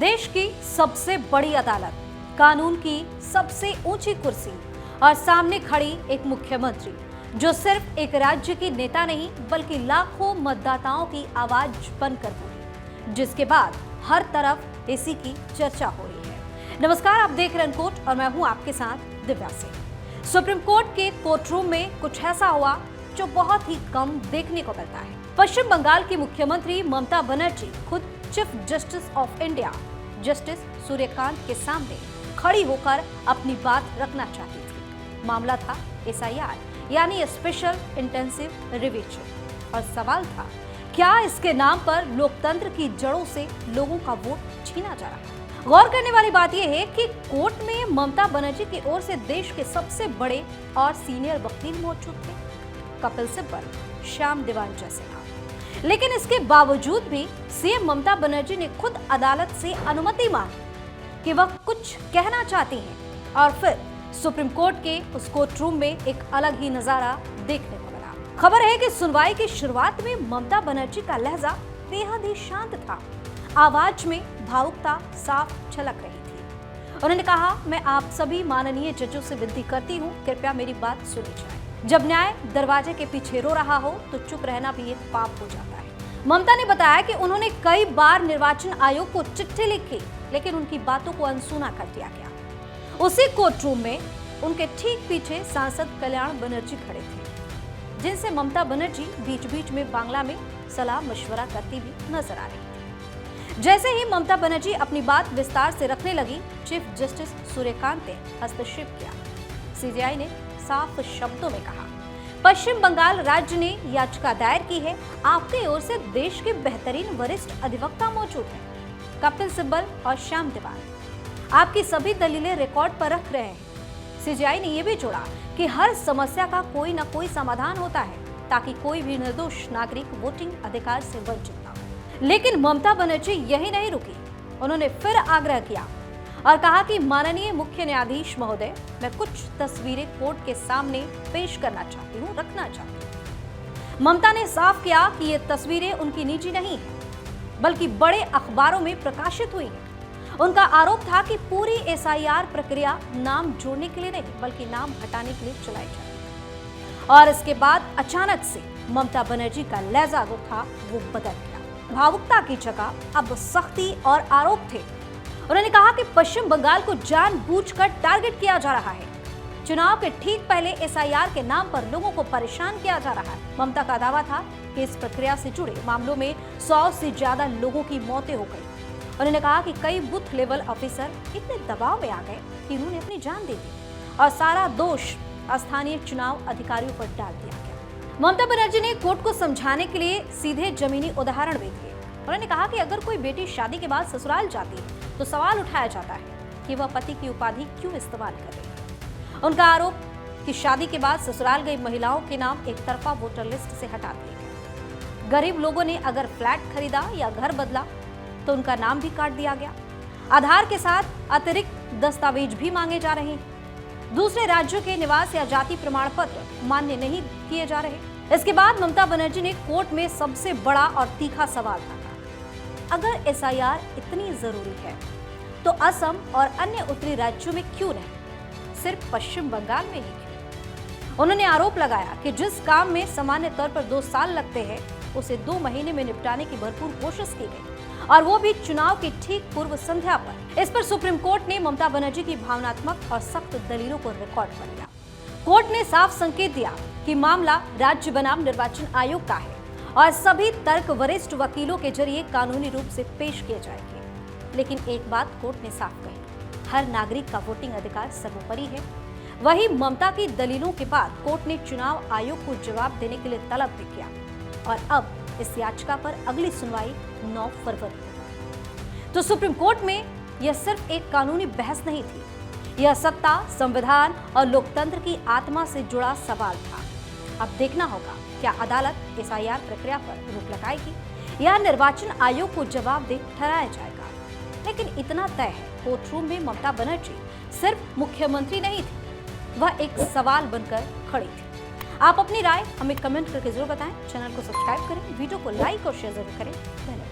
देश की सबसे बड़ी अदालत, कानून की सबसे ऊंची कुर्सी और सामने खड़ी एक मुख्यमंत्री जो सिर्फ एक राज्य की नेता नहीं बल्कि लाखों मतदाताओं की आवाज बनकर बोली, जिसके बाद हर तरफ इसी की चर्चा हो रही है। नमस्कार, आप देख रहे हैं अनकोट और मैं हूं आपके साथ दिव्या सिंह। सुप्रीम कोर्ट के कोर्ट रूम में कुछ ऐसा हुआ जो बहुत ही कम देखने को मिलता है। पश्चिम बंगाल की मुख्यमंत्री ममता बनर्जी खुद chief justice of India justice Suryakant के सामने खड़ी होकर अपनी बात रखना चाहती थी। मामला था SIR यानी स्पेशल इंटेंसिव रिवीजन और सवाल था, क्या इसके नाम पर लोकतंत्र की जड़ों से लोगों का वोट छीना जा रहा है। गौर करने वाली बात यह है कि कोर्ट में ममता बनर्जी की ओर से देश के सबसे बड़े और सीनियर वकील मौजूद थे, कपिल सिब्बल, श्याम दीवान जैसे नाम। लेकिन इसके बावजूद भी सीएम ममता बनर्जी ने खुद अदालत से अनुमति मांगी कि वह कुछ कहना चाहती हैं और फिर सुप्रीम कोर्ट के उस कोर्ट रूम में एक अलग ही नजारा देखने को मिला। खबर है कि सुनवाई की शुरुआत में ममता बनर्जी का लहजा बेहद ही शांत था, आवाज में भावुकता साफ झलक रही थी। उन्होंने कहा, मैं आप सभी माननीय जजों से विनती करती हूँ, कृपया मेरी बात सुनी जाए। जब न्याय दरवाजे के पीछे रो रहा हो तो चुप रहना भी एक पाप हो जाता है। ममता ने बताया कि उन्होंने कई बार निर्वाचन आयोग को चिट्ठी लिखी, लेकिन उनकी बातों को अनसुना कर दिया गया। उसी कोर्ट रूम में उनके ठीक पीछे सांसद कल्याण बनर्जी खड़े थे, जिनसे ममता बनर्जी बीच बीच में बांग्ला में सलाह मशवरा करती हुई नजर आ रही थी। जैसे ही ममता बनर्जी अपनी बात विस्तार से रखने लगी, चीफ जस्टिस सूर्यकांत ने हस्तक्षेप किया। CJI ने साफ शब्दों में कहा, पश्चिम बंगाल राज्य ने याचिका दायर की है, आपकी ओर से देश के बेहतरीन वरिष्ठ अधिवक्ता मौजूद हैं, कपिल सिब्बल और श्याम दीवान, आपकी सभी दलीलें रिकॉर्ड पर रख रहे हैं। CJI ने यह भी जोड़ा कि हर समस्या का कोई न कोई समाधान होता है ताकि कोई भी निर्दोष नागरिक वोटिंग अधिकार से वंचित न हो। लेकिन ममता बनर्जी यही नहीं रुकी, उन्होंने फिर आग्रह किया और कहा कि माननीय मुख्य न्यायाधीश महोदय, मैं कुछ तस्वीरें कोर्ट के सामने पेश करना चाहती हूँ, रखना चाहती हूँ। ममता ने साफ किया कि ये तस्वीरें उनकी निजी नहीं है, बल्कि बड़े अखबारों में प्रकाशित हुई हैं। उनका आरोप था कि पूरी SIR प्रक्रिया नाम जोड़ने के लिए नहीं बल्कि नाम हटाने के लिए चलाई जाती। और इसके बाद अचानक से ममता बनर्जी का लहजा जो था वो बदल गया। भावुकता की जगह अब सख्ती और आरोप थे। उन्होंने कहा कि पश्चिम बंगाल को जानबूझकर टारगेट किया जा रहा है। चुनाव के ठीक पहले SIR के नाम पर लोगों को परेशान किया जा रहा है। ममता का दावा था कि इस प्रक्रिया से जुड़े मामलों में 100 से ज्यादा लोगों की मौतें हो गई। उन्होंने कहा कि कई बूथ लेवल ऑफिसर इतने दबाव में आ गए कि उन्होंने अपनी जान दे दी और सारा दोष स्थानीय चुनाव अधिकारियों पर डाल दिया गया। ममता बनर्जी ने कोर्ट को समझाने के लिए सीधे जमीनी उदाहरण भी दिए। उन्होंने कहा कि अगर कोई बेटी शादी के बाद ससुराल जाती है तो सवाल उठाया जाता है कि वह पति की उपाधि क्यों इस्तेमाल कर रही है। उनका आरोप कि शादी के बाद ससुराल गई महिलाओं के नाम एक तरफा वोटर लिस्ट से हटा दिए गए। गरीब लोगों ने अगर फ्लैट खरीदा या घर बदला तो उनका नाम भी काट दिया गया। आधार के साथ अतिरिक्त दस्तावेज भी मांगे जा रहे हैं। दूसरे राज्यों के निवास या जाति प्रमाण पत्र मान्य नहीं किए जा रहे। इसके बाद ममता बनर्जी ने कोर्ट में सबसे बड़ा और तीखा सवाल रखा, अगर SIR इतनी जरूरी है तो असम और अन्य उत्तरी राज्यों में क्यों नहीं, सिर्फ पश्चिम बंगाल में ही क्यों। उन्होंने आरोप लगाया कि जिस काम में सामान्य तौर पर 2 साल लगते हैं उसे 2 महीने में निपटाने की भरपूर कोशिश की गई, और वो भी चुनाव की ठीक पूर्व संध्या पर। इस पर सुप्रीम कोर्ट ने ममता बनर्जी की भावनात्मक और सख्त दलीलों को रिकॉर्ड कर लिया। कोर्ट ने साफ संकेत दिया कि मामला राज्य बनाम निर्वाचन आयोग का है और सभी तर्क वरिष्ठ वकीलों के जरिए कानूनी रूप से पेश किए जाएंगे। लेकिन एक बात कोर्ट ने साफ कही, हर नागरिक का वोटिंग अधिकार सर्वोपरि है। वहीं ममता की दलीलों के बाद कोर्ट ने चुनाव आयोग को जवाब देने के लिए तलब भी किया और अब इस याचिका पर अगली सुनवाई 9 फरवरी को। तो सुप्रीम कोर्ट में यह सिर्फ एक कानूनी बहस नहीं थी, यह सत्ता, संविधान और लोकतंत्र की आत्मा से जुड़ा सवाल था। अब देखना होगा क्या अदालत SIR प्रक्रिया पर रोक लगाएगी या निर्वाचन आयोग को जवाबदेह ठहराया जाएगा। लेकिन इतना तय है, कोर्ट रूम में ममता बनर्जी सिर्फ मुख्यमंत्री नहीं थी, वह एक सवाल बनकर खड़ी थी। आप अपनी राय हमें कमेंट करके जरूर बताएं। चैनल को सब्सक्राइब करें, वीडियो को लाइक और शेयर जरूर करें। धन्यवाद।